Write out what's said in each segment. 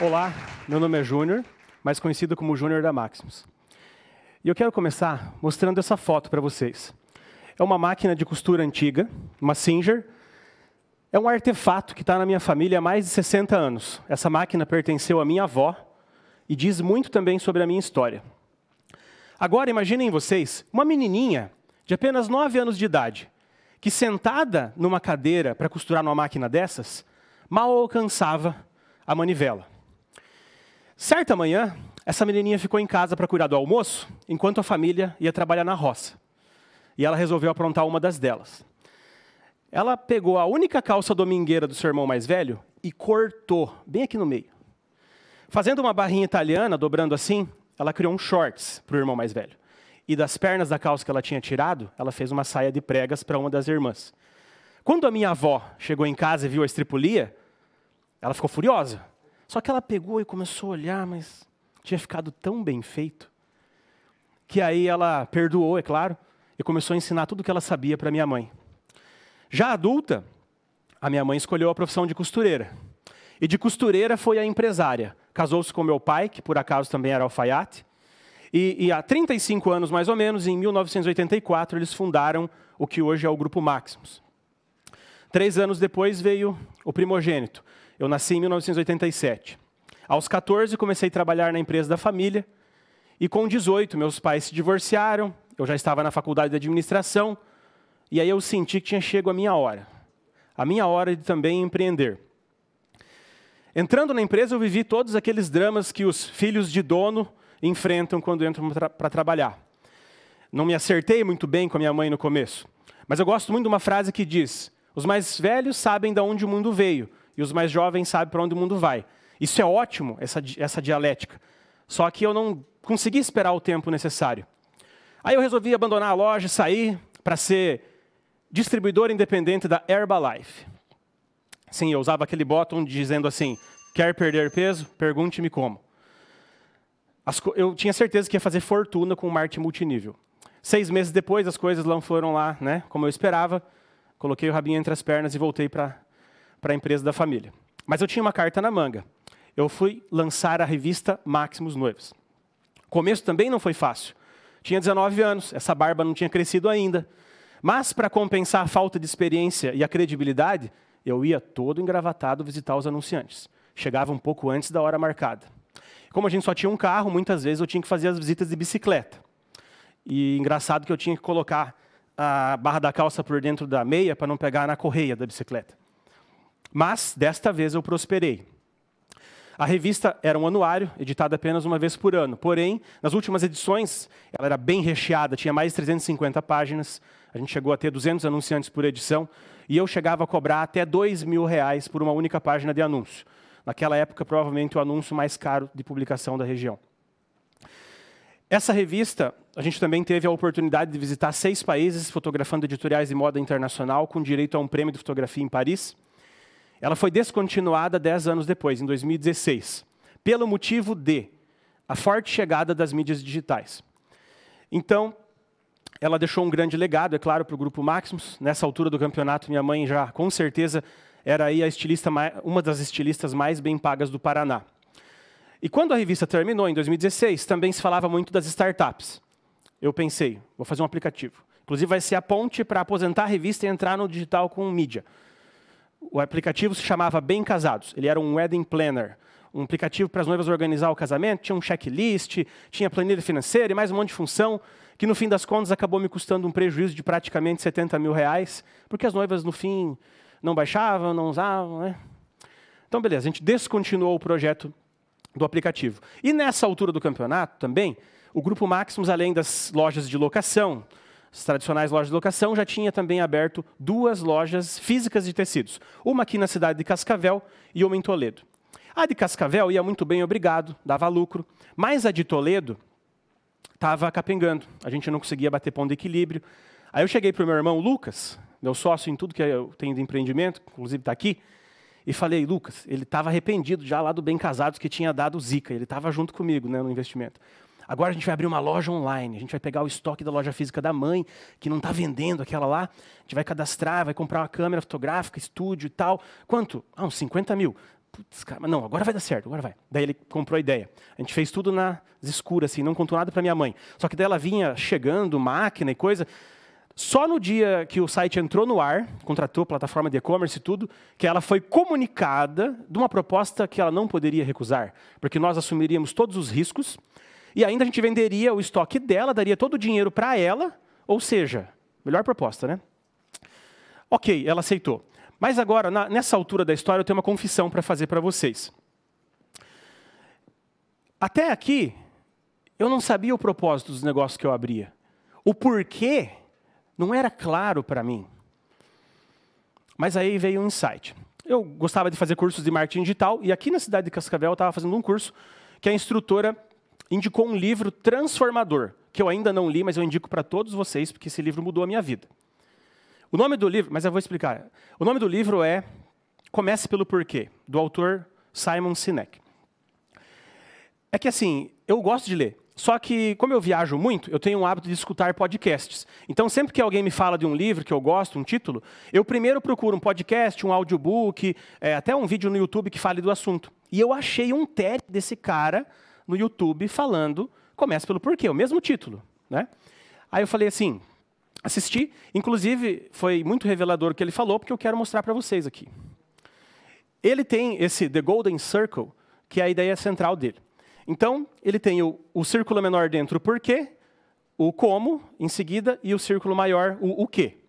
Olá, meu nome é Júnior, mais conhecido como Júnior da Maximus. E eu quero começar mostrando essa foto para vocês. É uma máquina de costura antiga, uma Singer. É um artefato que está na minha família há mais de 60 anos. Essa máquina pertenceu à minha avó e diz muito também sobre a minha história. Agora, imaginem vocês, uma menininha de apenas 9 anos de idade, que sentada numa cadeira para costurar numa máquina dessas, mal alcançava a manivela. Certa manhã, essa menininha ficou em casa para cuidar do almoço, enquanto a família ia trabalhar na roça. E ela resolveu aprontar uma das delas. Ela pegou a única calça domingueira do seu irmão mais velho e cortou, bem aqui no meio. Fazendo uma barrinha italiana, dobrando assim, ela criou um shorts para o irmão mais velho. E das pernas da calça que ela tinha tirado, ela fez uma saia de pregas para uma das irmãs. Quando a minha avó chegou em casa e viu a estripulia, ela ficou furiosa. Só que ela pegou e começou a olhar, mas tinha ficado tão bem feito, que aí ela perdoou, é claro, e começou a ensinar tudo o que ela sabia para minha mãe. Já adulta, a minha mãe escolheu a profissão de costureira. E de costureira foi a empresária. Casou-se com meu pai, que por acaso também era alfaiate. E há 35 anos, mais ou menos, em 1984, eles fundaram o que hoje é o Grupo Maximus. 3 anos depois veio o primogênito. Eu nasci em 1987. Aos 14, comecei a trabalhar na empresa da família. E com 18, meus pais se divorciaram. Eu já estava na faculdade de administração. E aí eu senti que tinha chegado a minha hora. A minha hora de também empreender. Entrando na empresa, eu vivi todos aqueles dramas que os filhos de dono enfrentam quando entram para trabalhar. Não me acertei muito bem com a minha mãe no começo. Mas eu gosto muito de uma frase que diz: os mais velhos sabem de onde o mundo veio. E os mais jovens sabem para onde o mundo vai. Isso é ótimo, essa dialética. Só que eu não consegui esperar o tempo necessário. Aí eu resolvi abandonar a loja, sair para ser distribuidor independente da Herbalife. Sim, eu usava aquele botão dizendo assim: quer perder peso? Pergunte-me como. Eu tinha certeza que ia fazer fortuna com o marketing multinível. 6 meses depois, as coisas não foram lá, né, como eu esperava. Coloquei o rabinho entre as pernas e voltei para a empresa da família. Mas eu tinha uma carta na manga. Eu fui lançar a revista Maximus Noivos. O começo também não foi fácil. Tinha 19 anos, essa barba não tinha crescido ainda. Mas, para compensar a falta de experiência e a credibilidade, eu ia todo engravatado visitar os anunciantes. Chegava um pouco antes da hora marcada. Como a gente só tinha um carro, muitas vezes eu tinha que fazer as visitas de bicicleta. E engraçado que eu tinha que colocar a barra da calça por dentro da meia para não pegar na correia da bicicleta. Mas, desta vez, eu prosperei. A revista era um anuário, editada apenas uma vez por ano. Porém, nas últimas edições, ela era bem recheada, tinha mais de 350 páginas. A gente chegou a ter 200 anunciantes por edição. E eu chegava a cobrar até R$2.000 por uma única página de anúncio. Naquela época, provavelmente, o anúncio mais caro de publicação da região. Essa revista, a gente também teve a oportunidade de visitar 6 países, fotografando editoriais de moda internacional, com direito a um prêmio de fotografia em Paris. Ela foi descontinuada 10 anos depois, em 2016, pelo motivo de a forte chegada das mídias digitais. Então, ela deixou um grande legado, é claro, para o Grupo Maximus. Nessa altura do campeonato, minha mãe já, com certeza, era aí uma das estilistas mais bem pagas do Paraná. E quando a revista terminou, em 2016, também se falava muito das startups. Eu pensei, vou fazer um aplicativo. Inclusive, vai ser a ponte para aposentar a revista e entrar no digital com mídia. O aplicativo se chamava Bem Casados. Ele era um wedding planner. Um aplicativo para as noivas organizar o casamento. Tinha um checklist, tinha planilha financeira e mais um monte de função, que no fim das contas acabou me custando um prejuízo de praticamente R$70.000, porque as noivas, no fim, não baixavam, não usavam, né? Então, beleza, a gente descontinuou o projeto do aplicativo. E nessa altura do campeonato também, o Grupo Maximus, além das lojas de locação, as tradicionais lojas de locação, já tinha também aberto 2 lojas físicas de tecidos. Uma aqui na cidade de Cascavel e uma em Toledo. A de Cascavel ia muito bem, obrigado, dava lucro. Mas a de Toledo estava capengando. A gente não conseguia bater ponto de equilíbrio. Aí eu cheguei para o meu irmão Lucas, meu sócio em tudo que eu tenho de empreendimento, inclusive está aqui, e falei: Lucas, ele estava arrependido já lá do Bem Casados que tinha dado zica. Ele estava junto comigo, né, no investimento. Agora a gente vai abrir uma loja online, a gente vai pegar o estoque da loja física da mãe, que não está vendendo aquela lá, a gente vai cadastrar, vai comprar uma câmera fotográfica, estúdio e tal. Quanto? Uns 50 mil. putz, cara, mas não, agora vai dar certo, agora vai. Daí ele comprou a ideia. A gente fez tudo nas escuras, assim, não contou nada para minha mãe. Só que daí ela vinha chegando, máquina e coisa. Só no dia que o site entrou no ar, contratou plataforma de e-commerce e tudo, que ela foi comunicada de uma proposta que ela não poderia recusar, porque nós assumiríamos todos os riscos e ainda a gente venderia o estoque dela, daria todo o dinheiro para ela, ou seja, melhor proposta, né? Ok, ela aceitou. Mas agora, nessa altura da história, eu tenho uma confissão para fazer para vocês. Até aqui, eu não sabia o propósito dos negócios que eu abria. O porquê não era claro para mim. Mas aí veio um insight. Eu gostava de fazer cursos de marketing digital, e aqui na cidade de Cascavel eu estava fazendo um curso que a instrutora indicou um livro transformador, que eu ainda não li, mas eu indico para todos vocês, porque esse livro mudou a minha vida. O nome do livro, mas eu vou explicar. O nome do livro é Comece pelo Porquê, do autor Simon Sinek. É que assim, eu gosto de ler. Só que, como eu viajo muito, eu tenho um hábito de escutar podcasts. Então, sempre que alguém me fala de um livro que eu gosto, um título, eu primeiro procuro um podcast, um audiobook, até um vídeo no YouTube que fale do assunto. E eu achei um TED desse cara no YouTube falando Comece pelo Porquê, o mesmo título, né? Aí eu falei assim, assisti, inclusive foi muito revelador o que ele falou, porque eu quero mostrar para vocês aqui. Ele tem esse The Golden Circle, que é a ideia central dele. Então, ele tem o círculo menor dentro, o porquê, o como, em seguida, e o círculo maior, o quê.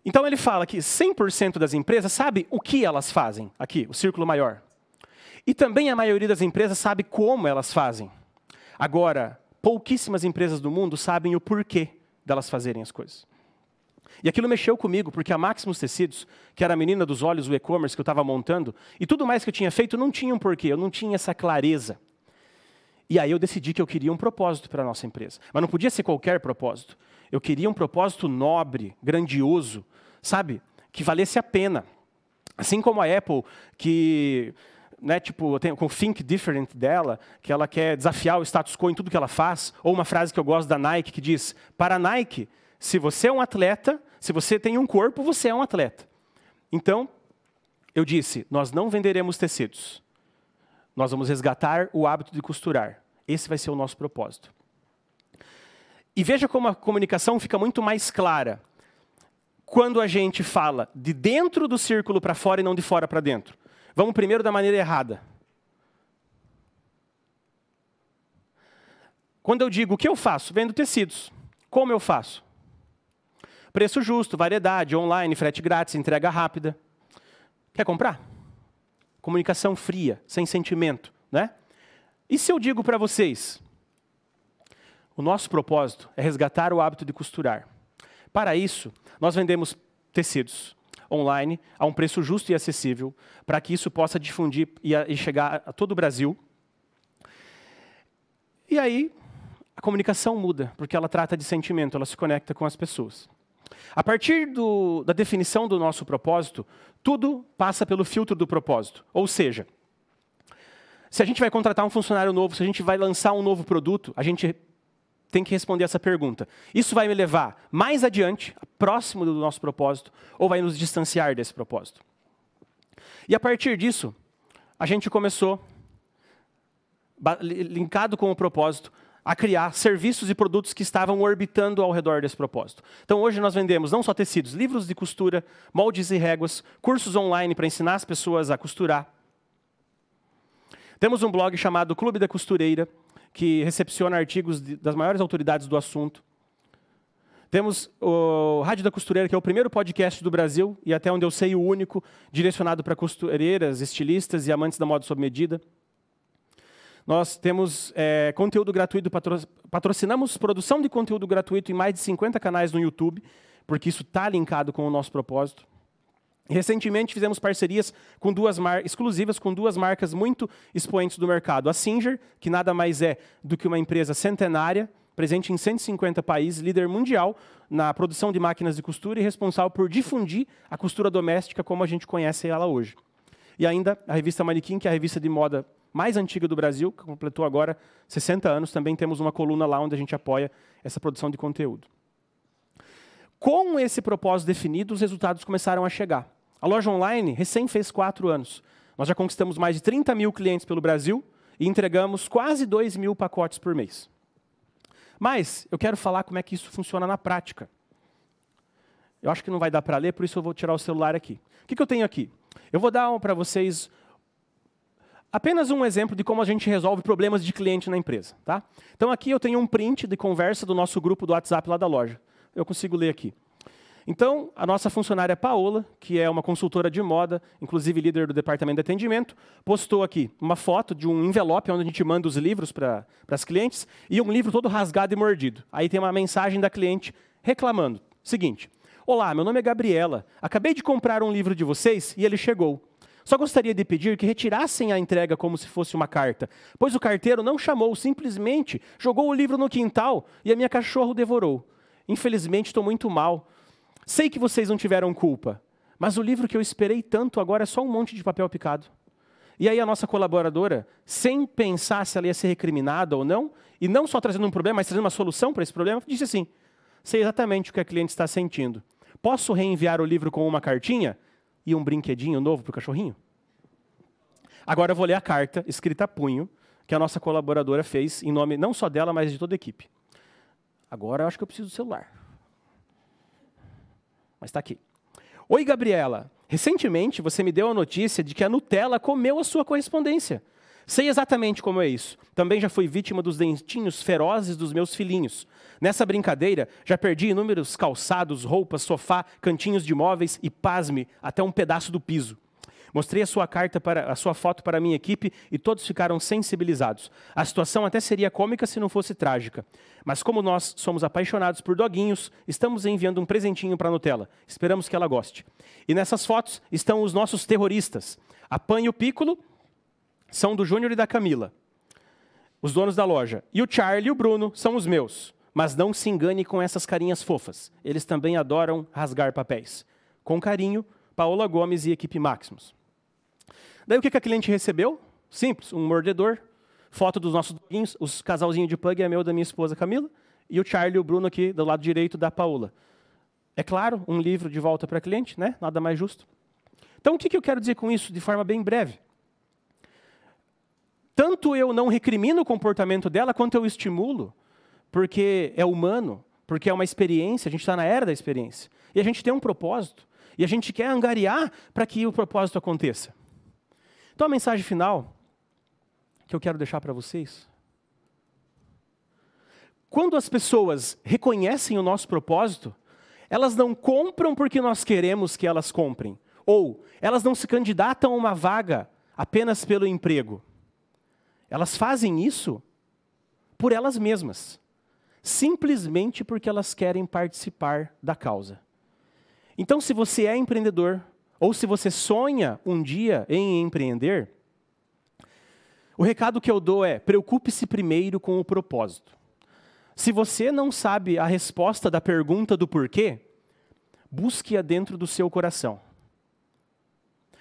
Então, ele fala que 100% das empresas sabe o que elas fazem, aqui, o círculo maior. E também a maioria das empresas sabe como elas fazem. Agora, pouquíssimas empresas do mundo sabem o porquê delas fazerem as coisas. E aquilo mexeu comigo, porque a Maximus Tecidos, que era a menina dos olhos, o e-commerce que eu estava montando, e tudo mais que eu tinha feito, não tinha um porquê, eu não tinha essa clareza. E aí eu decidi que eu queria um propósito para a nossa empresa. Mas não podia ser qualquer propósito. Eu queria um propósito nobre, grandioso, sabe? Que valesse a pena. Assim como a Apple, que, né, tipo, tem com o Think Different dela, que ela quer desafiar o status quo em tudo que ela faz, ou uma frase que eu gosto da Nike, que diz, para a Nike, se você é um atleta, se você tem um corpo, você é um atleta. Então, eu disse, nós não venderemos tecidos. Nós vamos resgatar o hábito de costurar. Esse vai ser o nosso propósito. E veja como a comunicação fica muito mais clara quando a gente fala de dentro do círculo para fora e não de fora para dentro. Vamos primeiro da maneira errada. Quando eu digo o que eu faço, vendo tecidos. Como eu faço? Preço justo, variedade, online, frete grátis, entrega rápida. Quer comprar? Comunicação fria, sem sentimento, né? E se eu digo para vocês, o nosso propósito é resgatar o hábito de costurar. Para isso, nós vendemos tecidos online a um preço justo e acessível, para que isso possa difundir e chegar a todo o Brasil. E aí, a comunicação muda, porque ela trata de sentimento, ela se conecta com as pessoas. A partir da definição do nosso propósito, tudo passa pelo filtro do propósito. Ou seja, se a gente vai contratar um funcionário novo, se a gente vai lançar um novo produto, a gente tem que responder essa pergunta. Isso vai me levar mais adiante, próximo do nosso propósito, ou vai nos distanciar desse propósito? E a partir disso, a gente começou, linkado com o propósito, a criar serviços e produtos que estavam orbitando ao redor desse propósito. Então, hoje nós vendemos não só tecidos, livros de costura, moldes e réguas, cursos online para ensinar as pessoas a costurar. Temos um blog chamado Clube da Costureira, que recepciona artigos das maiores autoridades do assunto. Temos o Rádio da Costureira, que é o primeiro podcast do Brasil, e até onde eu sei, o único, direcionado para costureiras, estilistas e amantes da moda sob medida. Nós temos conteúdo gratuito, patrocinamos produção de conteúdo gratuito em mais de 50 canais no YouTube, porque isso está linkado com o nosso propósito. Recentemente fizemos parcerias com exclusivas com duas marcas muito expoentes do mercado. A Singer, que nada mais é do que uma empresa centenária, presente em 150 países, líder mundial na produção de máquinas de costura e responsável por difundir a costura doméstica como a gente conhece ela hoje. E ainda a revista Manequim, que é a revista de moda mais antiga do Brasil, que completou agora 60 anos. Também temos uma coluna lá onde a gente apoia essa produção de conteúdo. Com esse propósito definido, os resultados começaram a chegar. A loja online recém fez 4 anos, Nós já conquistamos mais de 30 mil clientes pelo Brasil e entregamos quase 2.000 pacotes por mês. Mas eu quero falar como é que isso funciona na prática. Eu acho que não vai dar para ler, por isso eu vou tirar o celular aqui. O que eu tenho aqui? Eu vou dar para vocês apenas um exemplo de como a gente resolve problemas de cliente na empresa. Tá? Então aqui eu tenho um print de conversa do nosso grupo do WhatsApp lá da loja. Eu consigo ler aqui. Então, a nossa funcionária Paola, que é uma consultora de moda, inclusive líder do departamento de atendimento, postou aqui uma foto de um envelope onde a gente manda os livros para as clientes e um livro todo rasgado e mordido. Aí tem uma mensagem da cliente reclamando. Seguinte: olá, meu nome é Gabriela. Acabei de comprar um livro de vocês e ele chegou. Só gostaria de pedir que retirassem a entrega como se fosse uma carta, pois o carteiro não chamou, simplesmente jogou o livro no quintal e a minha cachorra o devorou. Infelizmente, estou muito mal. Sei que vocês não tiveram culpa, mas o livro que eu esperei tanto agora é só um monte de papel picado. E aí a nossa colaboradora, sem pensar se ela ia ser recriminada ou não, e não só trazendo um problema, mas trazendo uma solução para esse problema, disse assim: sei exatamente o que a cliente está sentindo. Posso reenviar o livro com uma cartinha e um brinquedinho novo para o cachorrinho? Agora eu vou ler a carta, escrita a punho, que a nossa colaboradora fez em nome não só dela, mas de toda a equipe. Agora eu acho que eu preciso do celular. Mas está aqui. Oi, Gabriela. Recentemente você me deu a notícia de que a Nutella comeu a sua correspondência. Sei exatamente como é isso. Também já fui vítima dos dentinhos ferozes dos meus filhinhos. Nessa brincadeira, já perdi inúmeros calçados, roupas, sofá, cantinhos de móveis e, pasme, até um pedaço do piso. Mostrei a sua foto para a minha equipe e todos ficaram sensibilizados. A situação até seria cômica se não fosse trágica. Mas como nós somos apaixonados por doguinhos, estamos enviando um presentinho para a Nutella. Esperamos que ela goste. E nessas fotos estão os nossos terroristas. A Pan e o Piccolo são do Júnior e da Camila, os donos da loja. E o Charlie e o Bruno são os meus. Mas não se engane com essas carinhas fofas. Eles também adoram rasgar papéis. Com carinho, Paola Gomes e equipe Maximus. Daí o que a cliente recebeu? Simples, um mordedor, foto dos nossos doguinhos, os casalzinhos de pug é meu, da minha esposa Camila, e o Charlie e o Bruno aqui do lado direito da Paola. É claro, um livro de volta para a cliente, né? Nada mais justo. Então o que eu quero dizer com isso de forma bem breve? Tanto eu não recrimino o comportamento dela, quanto eu estimulo, porque é humano, porque é uma experiência, a gente está na era da experiência. E a gente tem um propósito, e a gente quer angariar para que o propósito aconteça. Então a mensagem final que eu quero deixar para vocês: quando as pessoas reconhecem o nosso propósito, elas não compram porque nós queremos que elas comprem. Ou elas não se candidatam a uma vaga apenas pelo emprego. Elas fazem isso por elas mesmas. Simplesmente porque elas querem participar da causa. Então, se você é empreendedor, ou se você sonha um dia em empreender, o recado que eu dou é: preocupe-se primeiro com o propósito. Se você não sabe a resposta da pergunta do porquê, busque-a dentro do seu coração.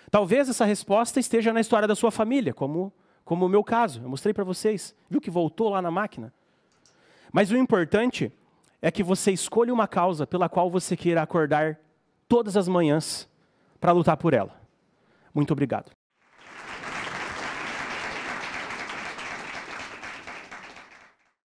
Talvez essa resposta esteja na história da sua família, como o meu caso. Eu mostrei para vocês. Viu que voltou lá na máquina? Mas o importante é que você escolha uma causa pela qual você queira acordar todas as manhãs para lutar por ela. Muito obrigado.